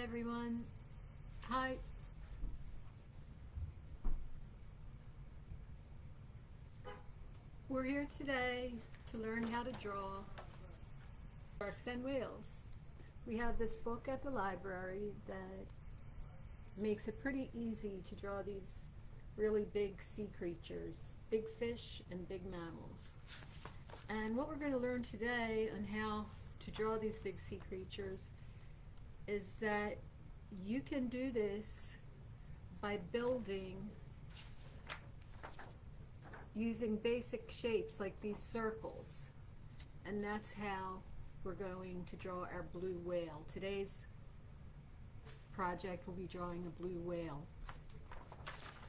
everyone. Hi. We're here today to learn how to draw sharks and whales. We have this book at the library that makes it pretty easy to draw these really big sea creatures, big fish and big mammals. And what we're going to learn today on how to draw these big sea creatures is that you can do this by building using basic shapes like these circles, and that's how we're going to draw our blue whale. Today's project will be drawing a blue whale.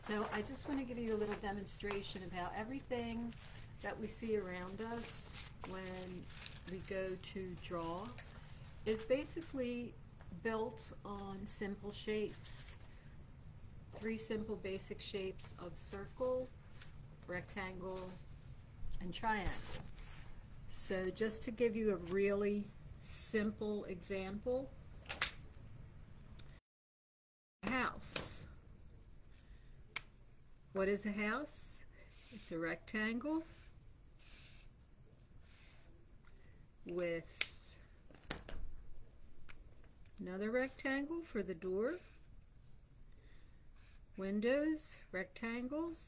So I just want to give you a little demonstration of how everything that we see around us when we go to draw is basically built on simple shapes. Three simple basic shapes of circle, rectangle, and triangle. So just to give you a really simple example, a house. What is a house? It's a rectangle with another rectangle for the door, windows, rectangles,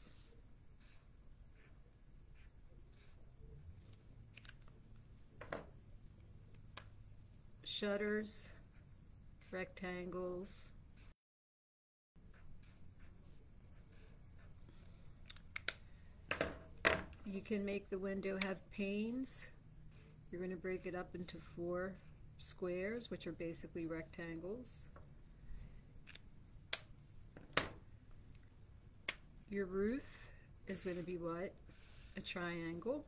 shutters, rectangles, you can make the window have panes. You're going to break it up into 4 squares, which are basically rectangles. Your roof is going to be what? A triangle.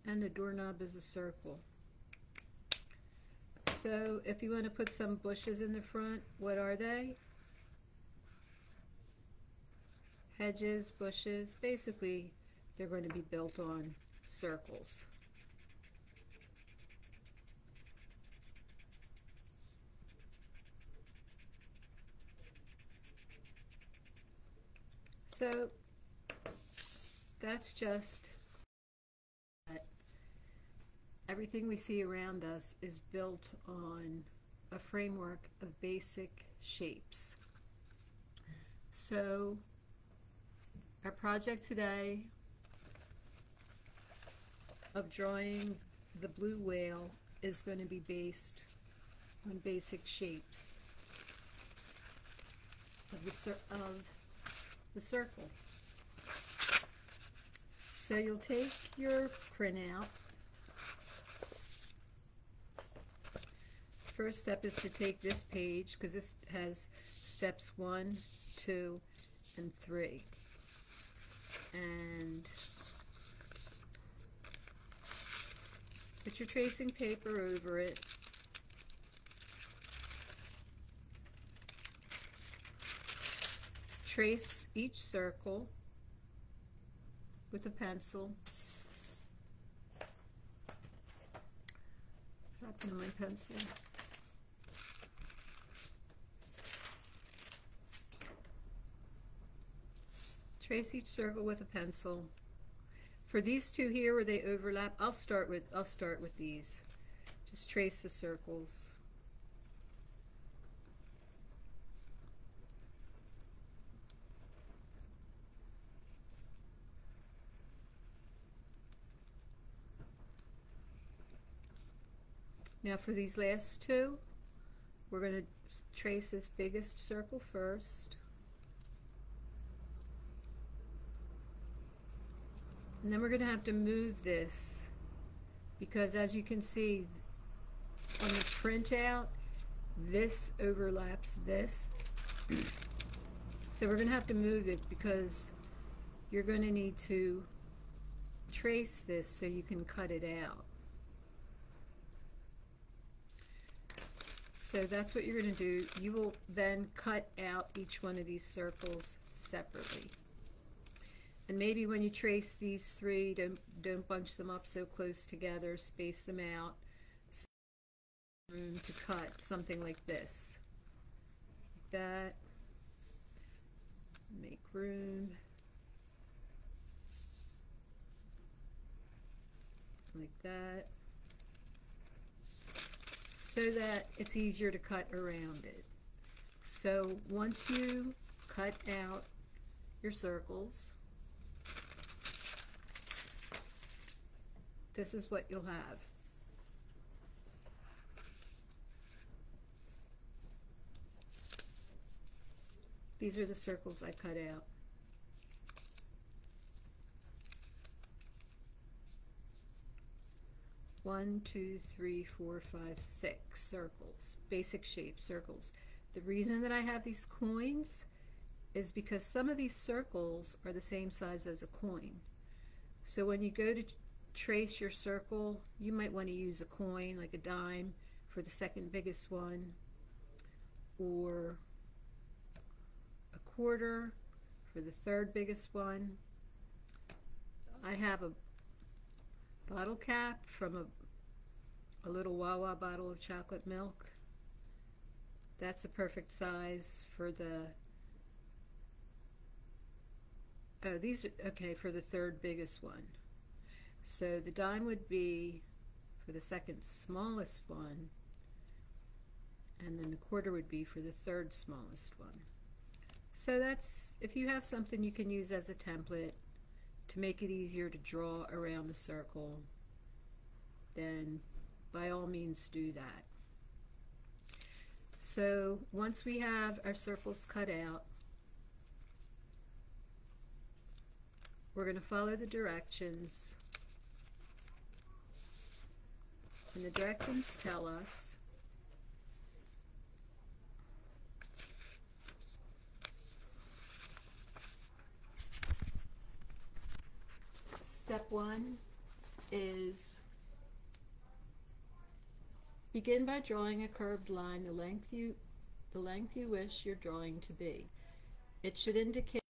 And the doorknob is a circle. So if you want to put some bushes in the front, what are they? Hedges, bushes, basically they're going to be built on circles. So that's just that. Everything we see around us is built on a framework of basic shapes. So our project today of drawing the blue whale is going to be based on basic shapes of the circle. So you'll take your printout. First step is to take this page, because this has steps 1, 2, and 3. And put your tracing paper over it. Trace each circle with a pencil. What happened to my pencil? Trace each circle with a pencil. For these two here where they overlap, I'll start with these. Just trace the circles. Now for these last two, we're going to trace this biggest circle first. And then we're going to have to move this, because as you can see on the printout, this overlaps this. So we're going to have to move it, because you're going to need to trace this so you can cut it out. So that's what you're going to do. You will then cut out each one of these circles separately. And maybe when you trace these three, don't bunch them up so close together, space them out room to cut something like this. Like that. Make room. Like that. So that it's easier to cut around it. So once you cut out your circles, this is what you'll have. These are the circles I cut out. One, two, three, four, five, six circles, basic shape circles. The reason that I have these coins is because some of these circles are the same size as a coin. So when you go to trace your circle, you might want to use a coin, like a dime, for the second biggest one, or a quarter for the third biggest one. I have a bottle cap from a little Wawa bottle of chocolate milk. That's a perfect size for the, oh, these are, okay, for the third biggest one. So the dime would be for the second smallest one, and then the quarter would be for the third smallest one. So that's, if you have something you can use as a template to make it easier to draw around the circle, then by all means do that. So once we have our circles cut out, we're going to follow the directions, and the directions tell us step one is begin by drawing a curved line the length you wish your drawing to be. It should indicate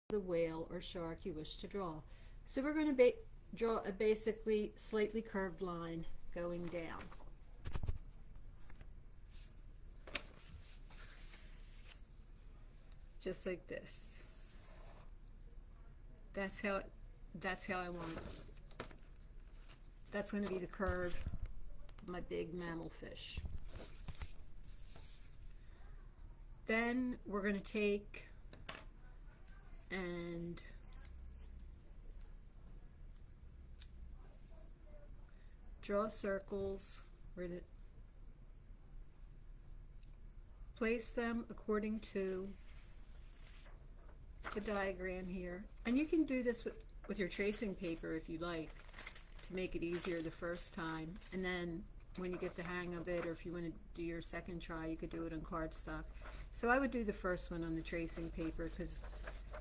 the whale or shark you wish to draw. So we're going to draw a basically slightly curved line going down. Just like this. That's how I want it. That's going to be the curve of my big mammal fish. Then we're going to take and draw circles. We're going to place them according to the diagram here. And you can do this with your tracing paper if you like, to make it easier the first time. And then when you get the hang of it, or if you want to do your second try, you could do it on cardstock. So I would do the first one on the tracing paper, because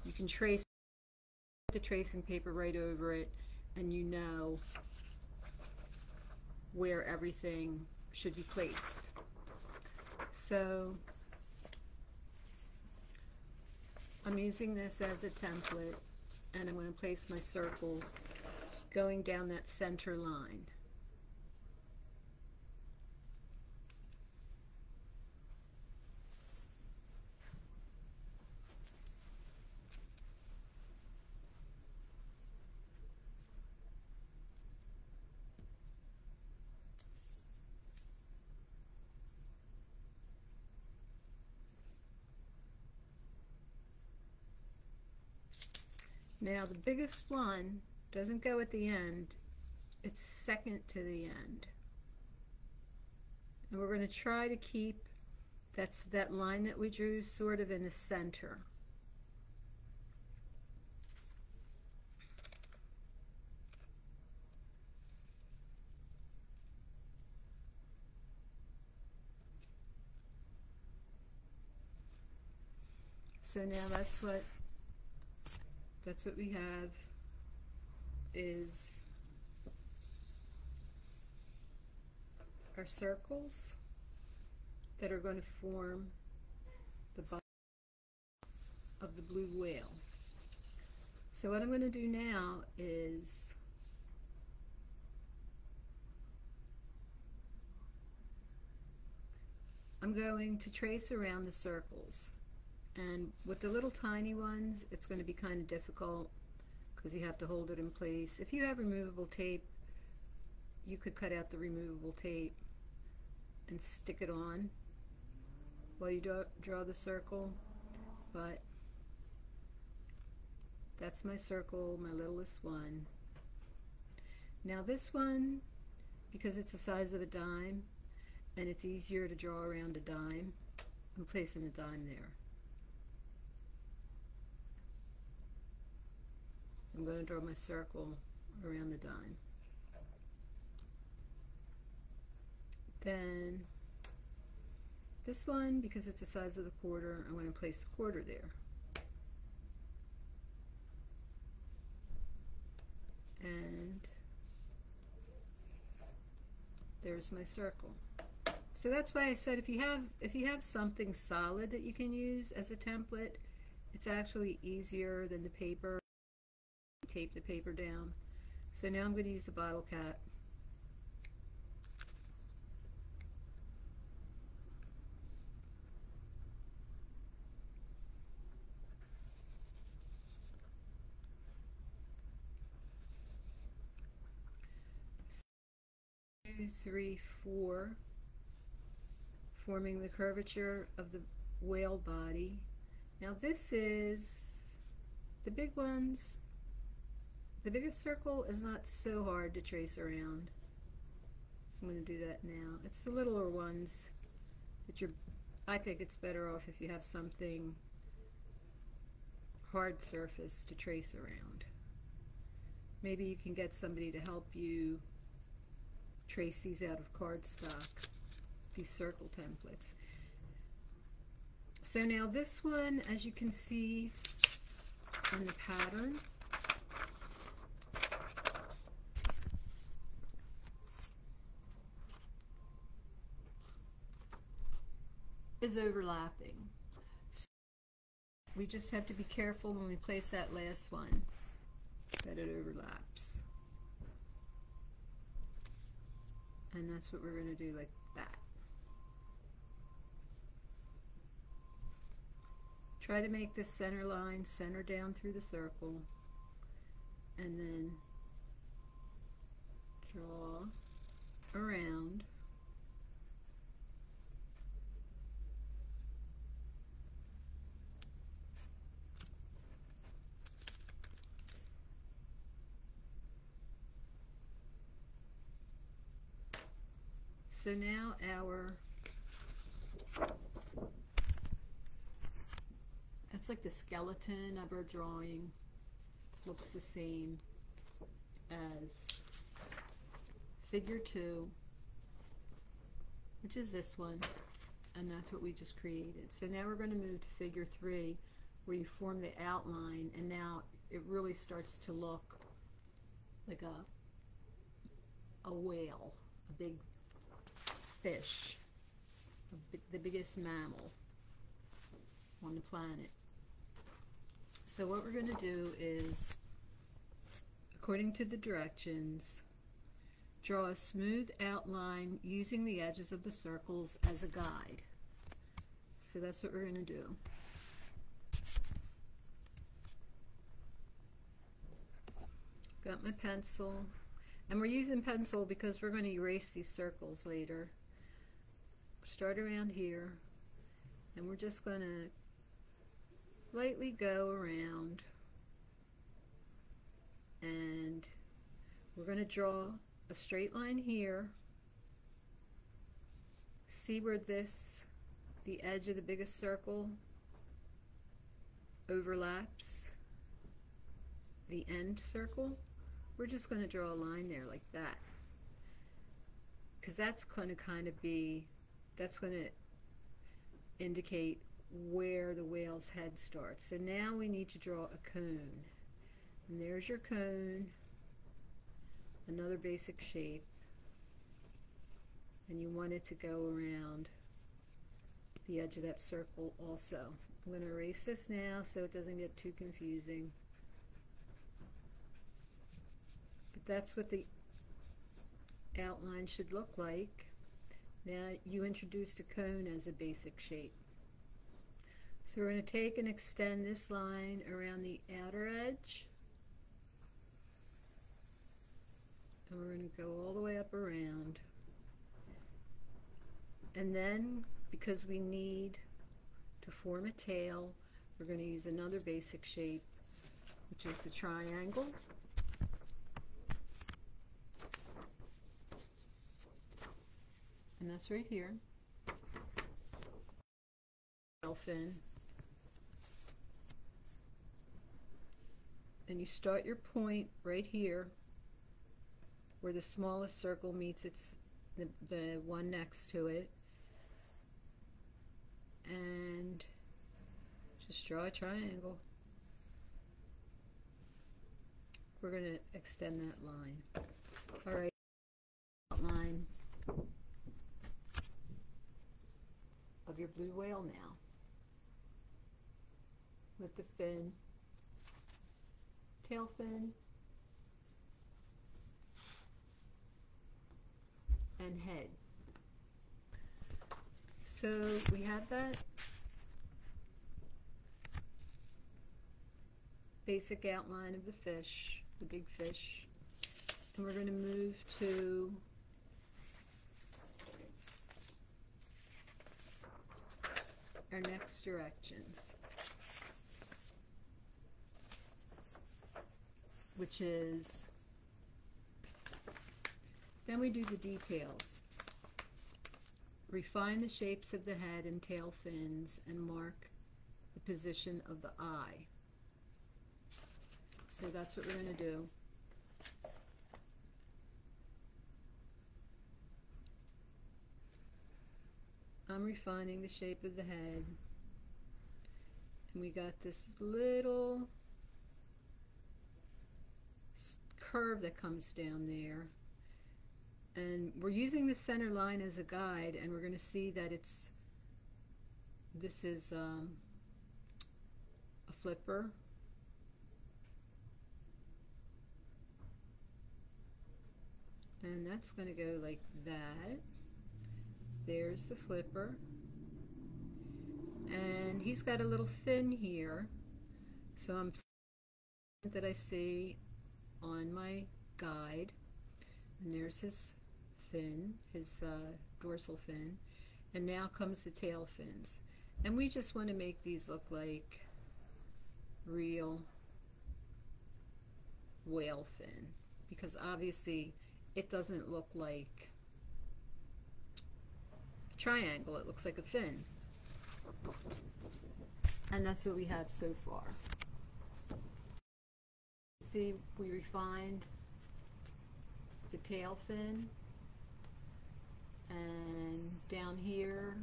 you can trace the tracing paper right over it, and you know where everything should be placed. So I'm using this as a template, and I'm going to place my circles going down that center line. Now the biggest one doesn't go at the end, it's second to the end. And we're going to try to keep that line that we drew sort of in the center. So now that's what we have, is our circles that are going to form the body of the blue whale. So what I'm going to do now is I'm going to trace around the circles, and with the little tiny ones it's going to be kind of difficult because you have to hold it in place. If you have removable tape, you could cut out the removable tape and stick it on while you draw the circle, but that's my circle, my littlest one. Now this one, because it's the size of a dime and it's easier to draw around a dime, I'm placing a dime there. I'm going to draw my circle around the dime. Then this one, because it's the size of the quarter, I'm going to place the quarter there. And there's my circle. So that's why I said if you have something solid that you can use as a template, it's actually easier than the paper. Tape the paper down. So now I'm going to use the bottle cap. Two, three, four, forming the curvature of the whale body. Now this is the big ones. The biggest circle is not so hard to trace around, so I'm going to do that now. It's the littler ones that I think it's better off if you have something hard surface to trace around. Maybe you can get somebody to help you trace these out of cardstock, these circle templates. So now this one, as you can see on the pattern, is overlapping. So we just have to be careful when we place that last one that it overlaps. And that's what we're going to do, like that. Try to make this center line center down through the circle, and then draw around. So now that's like the skeleton of our drawing looks the same as figure 2, which is this one, and that's what we just created. So now we're going to move to figure 3, where you form the outline, and now it really starts to look like a whale, a big fish, the biggest mammal on the planet. So what we're going to do is, according to the directions, draw a smooth outline using the edges of the circles as a guide. So that's what we're going to do. Got my pencil, and we're using pencil because we're going to erase these circles later. Start around here, and we're just going to lightly go around, and we're going to draw a straight line here. See where the edge of the biggest circle overlaps the end circle? We're just going to draw a line there like that, because that's going to kind of be, that's going to indicate where the whale's head starts. So now we need to draw a cone, and there's your cone, another basic shape, and you want it to go around the edge of that circle also. I'm going to erase this now so it doesn't get too confusing. But that's what the outline should look like. Now you introduced a cone as a basic shape. So we're going to take and extend this line around the outer edge. And we're going to go all the way up around. And then, because we need to form a tail, we're going to use another basic shape, which is the triangle. And that's right here. Tail fin. And you start your point right here where the smallest circle meets the one next to it, and just draw a triangle. We're going to extend that line. All right, outline of your blue whale now with the fin, tail fin, and head. So we have that basic outline of the fish, the big fish, and we're going to move to our next directions, which is, then we do the details. Refine the shapes of the head and tail fins and mark the position of the eye. So that's what we're going to do. I'm refining the shape of the head, and we got this little curve that comes down there, and we're using the center line as a guide, and we're going to see that this is a flipper, and that's going to go like that. There's the flipper, and he's got a little fin here, so I'm that I see on my guide, and there's his fin, his dorsal fin, and now comes the tail fins, and we just want to make these look like real whale fin, because obviously it doesn't look like a triangle, it looks like a fin. And that's what we have so far. See, we refined the tail fin, and down here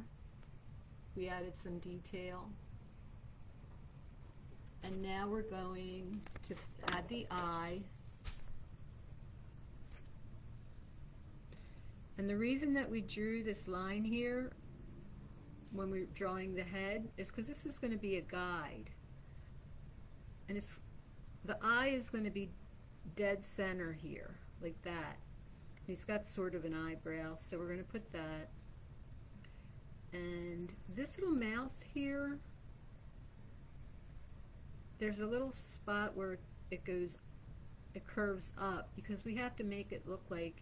we added some detail, and now we're going to add the eye. And the reason that we drew this line here when we're drawing the head is because this is going to be a guide, and the eye is going to be dead center here, like that. He's got sort of an eyebrow, so we're going to put that. And this little mouth here, there's a little spot where it curves up, because we have to make it look like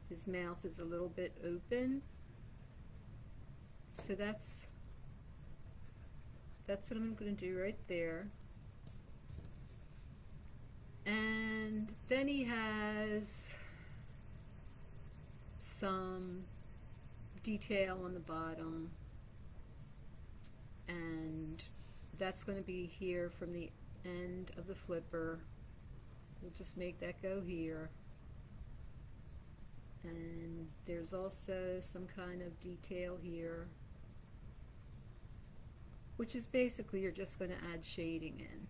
his mouth is a little bit open. So that's what I'm going to do right there. And then he has some detail on the bottom, and that's going to be here from the end of the flipper. We'll just make that go here. And there's also some kind of detail here, which is basically you're just going to add shading in.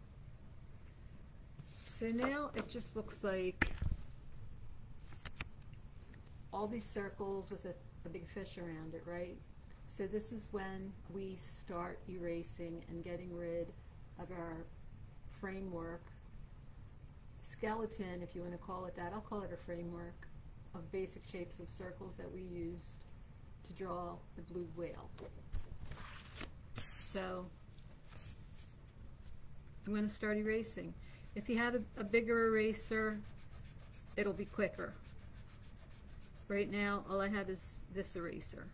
So now it just looks like all these circles with a big fish around it, right? So this is when we start erasing and getting rid of our framework, skeleton, if you want to call it that. I'll call it a framework of basic shapes of circles that we used to draw the blue whale. So I'm going to start erasing. If you have a bigger eraser, it'll be quicker. Right now, all I have is this eraser.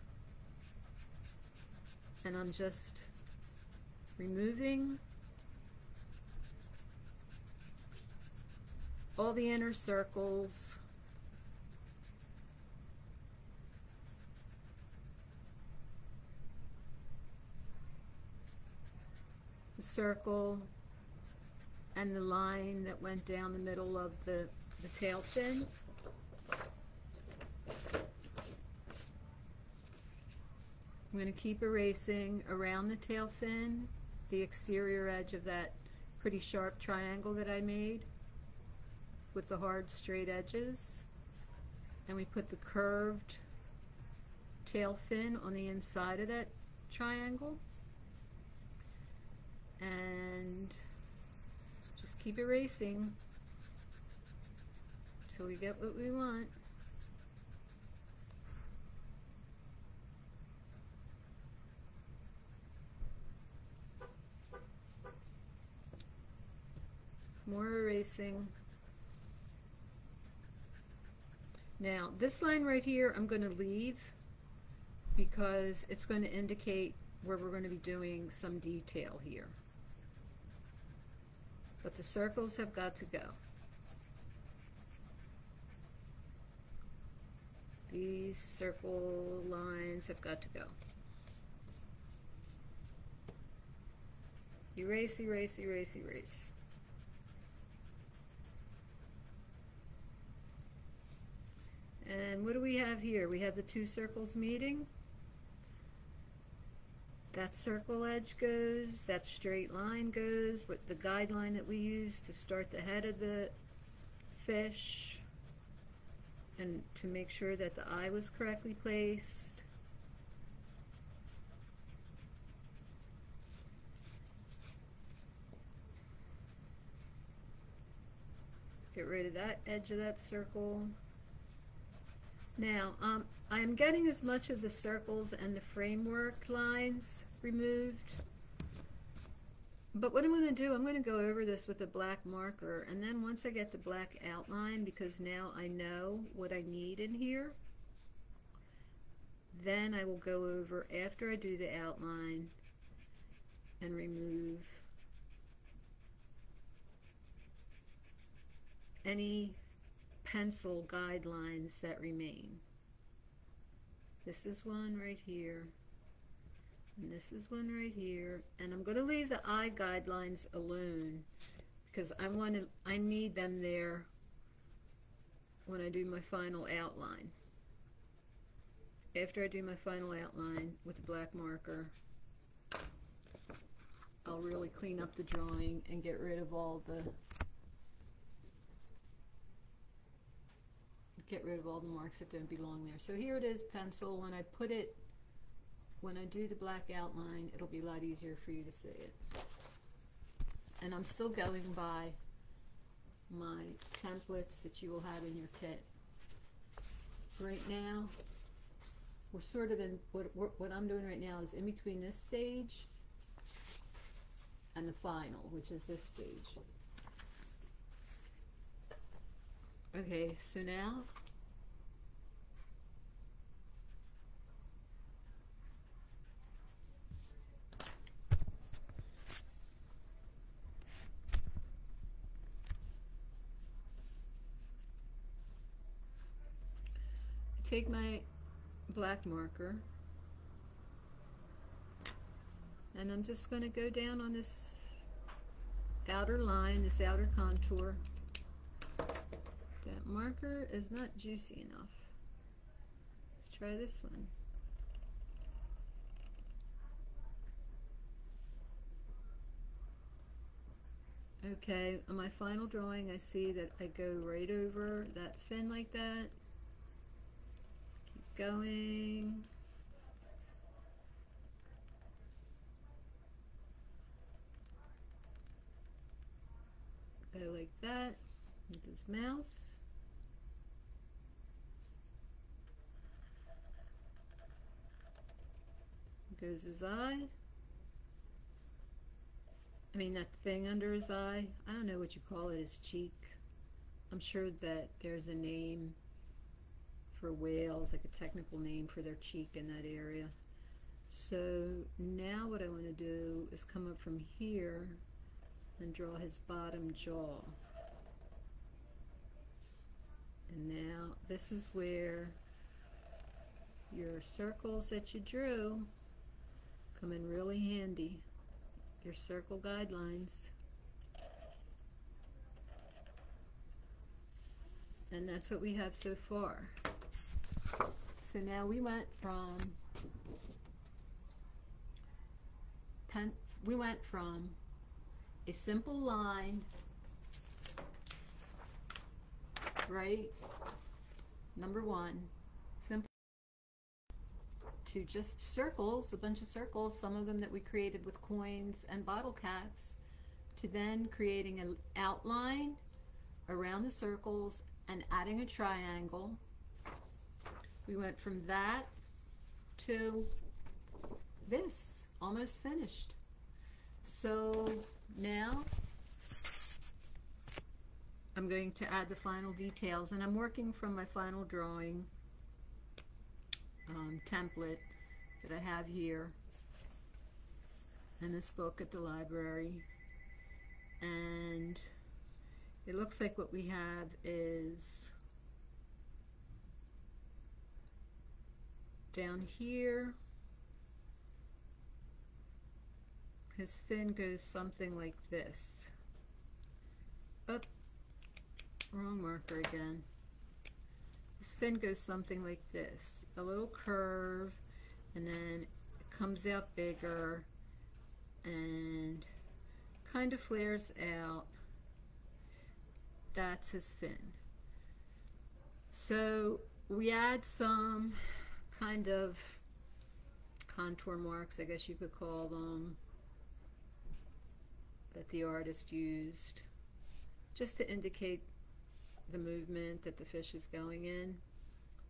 And I'm just removing all the inner circles. The circle and the line that went down the middle of the tail fin. I'm going to keep erasing around the tail fin, the exterior edge of that pretty sharp triangle that I made with the hard straight edges. And we put the curved tail fin on the inside of that triangle. And just keep erasing until we get what we want. More erasing. Now this line right here I'm going to leave because it's going to indicate where we're going to be doing some detail here. But the circles have got to go. These circle lines have got to go. Erase, erase, erase, erase. And what do we have here? We have the two circles meeting. That circle edge goes, that straight line goes, with the guideline that we use to start the head of the fish and to make sure that the eye was correctly placed. Get rid of that edge of that circle. Now, I am getting as much of the circles and the framework lines removed. But what I'm going to do, I'm going to go over this with a black marker, and then once I get the black outline, because now I know what I need in here, then I will go over, after I do the outline, and remove any pencil guidelines that remain. This is one right here, and this is one right here, and I'm going to leave the eye guidelines alone because I need them there when I do my final outline. After I do my final outline with the black marker, I'll really clean up the drawing and get rid of all the marks that don't belong there. So here it is, pencil. When I do the black outline, it'll be a lot easier for you to see it. And I'm still going by my templates that you will have in your kit. Right now, we're sort of in, what I'm doing right now is in between this stage and the final, which is this stage. Okay, so now I take my black marker and I'm just going to go down on this outer line, this outer contour. That marker is not juicy enough. Let's try this one. Okay, on my final drawing I see that I go right over that fin like that. Keep going. Go like that with his mouth. goes his eye. I mean, that thing under his eye, I don't know what you call it, his cheek. I'm sure that there's a name for whales, like a technical name for their cheek in that area. So now what I want to do is come up from here and draw his bottom jaw. And now this is where your circles that you drew come in really handy. Your circle guidelines. And that's what we have so far. So now we went from a simple line, right? Number one, simple, to just circles, a bunch of circles, some of them that we created with coins and bottle caps, to then creating an outline around the circles and adding a triangle. We went from that to this, almost finished. So now I'm going to add the final details, and I'm working from my final drawing template that I have here in this book at the library. And it looks like what we have is down here, his fin goes something like this. Oh, wrong marker again. His fin goes something like this. A little curve, and then it comes out bigger and kind of flares out. That's his fin. So we add some kind of contour marks, I guess you could call them, that the artist used just to indicate the movement that the fish is going in,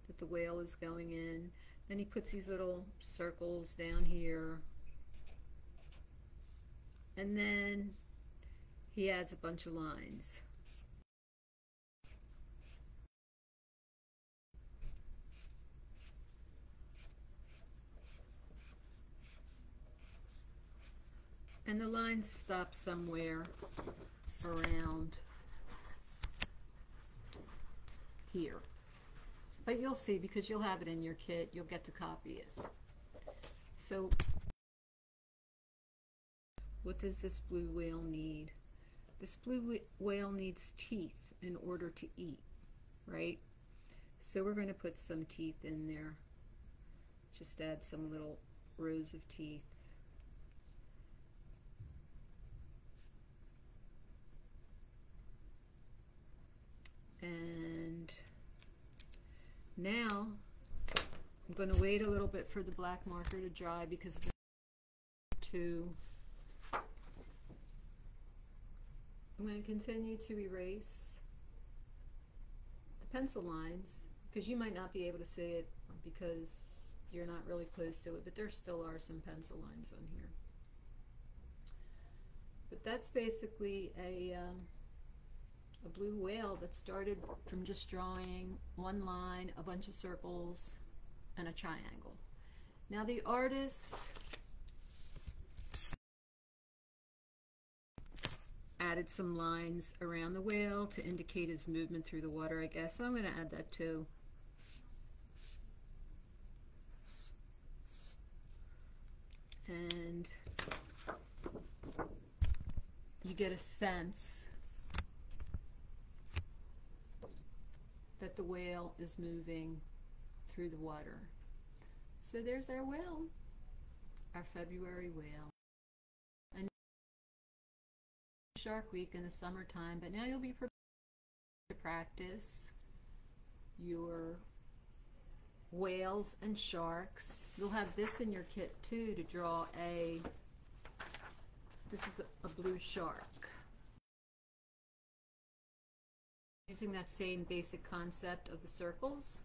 that the whale is going in. Then he puts these little circles down here, and then he adds a bunch of lines. And the lines stop somewhere around here. But you'll see, because you'll have it in your kit, you'll get to copy it. So what does this blue whale need? This blue whale needs teeth in order to eat, right? So we're going to put some teeth in there. Just add some little rows of teeth. And now I'm going to wait a little bit for the black marker to dry, because I'm going to continue to erase the pencil lines, because you might not be able to see it because you're not really close to it, but there still are some pencil lines on here. But that's basically a blue whale that started from just drawing one line, a bunch of circles, and a triangle. Now the artist added some lines around the whale to indicate his movement through the water, I guess. So I'm going to add that too. And you get a sense that the whale is moving through the water. So there's our whale, our February whale. And Shark Week in the summertime, but now you'll be prepared to practice your whales and sharks. You'll have this in your kit too, to draw this is a blue shark. Using that same basic concept of the circles,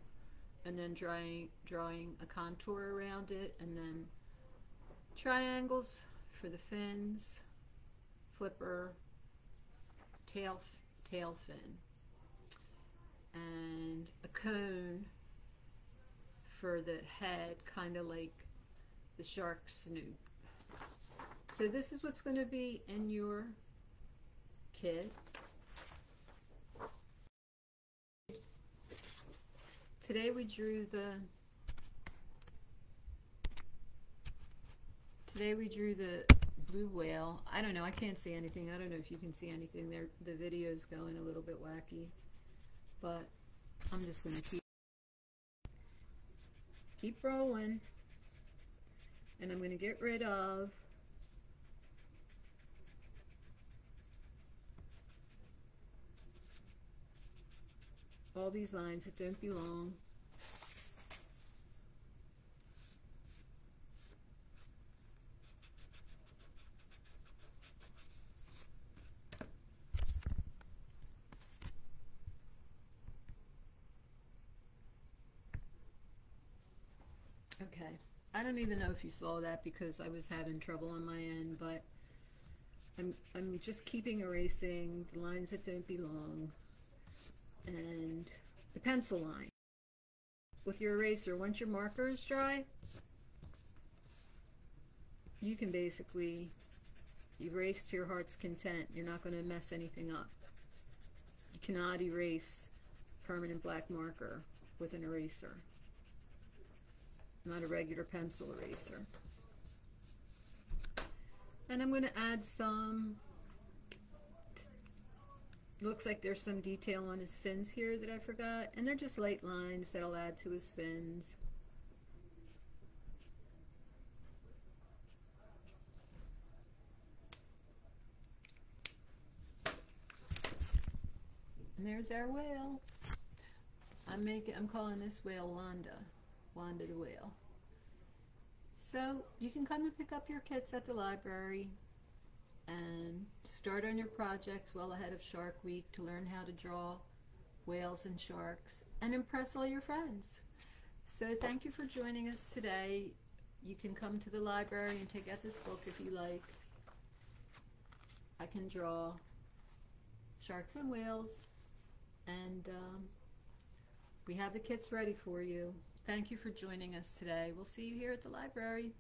and then drawing a contour around it, and then triangles for the fins, flipper, tail fin, and a cone for the head, kind of like the shark snoop. So this is what's going to be in your kit. Today we drew the blue whale. I don't know, I can't see anything. I don't know if you can see anything there. The video's going a little bit wacky, but I'm just going to keep rolling, and I'm going to get rid of all these lines that don't belong. Okay, I don't even know if you saw that because I was having trouble on my end, but I'm just keeping erasing the lines that don't belong and the pencil line with your eraser. Once your marker is dry, you can basically erase to your heart's content. You're not going to mess anything up. You cannot erase permanent black marker with an eraser, not a regular pencil eraser. And I'm going to add some, looks like there's some detail on his fins here that I forgot, and they're just light lines that I'll add to his fins. And there's our whale. I'm calling this whale Wanda the whale. So you can come and pick up your kits at the library and start on your projects well ahead of Shark Week to learn how to draw whales and sharks and impress all your friends. So thank you for joining us today. You can come to the library and take out this book if you like. I can draw sharks and whales, and we have the kits ready for you. Thank you for joining us today. We'll see you here at the library.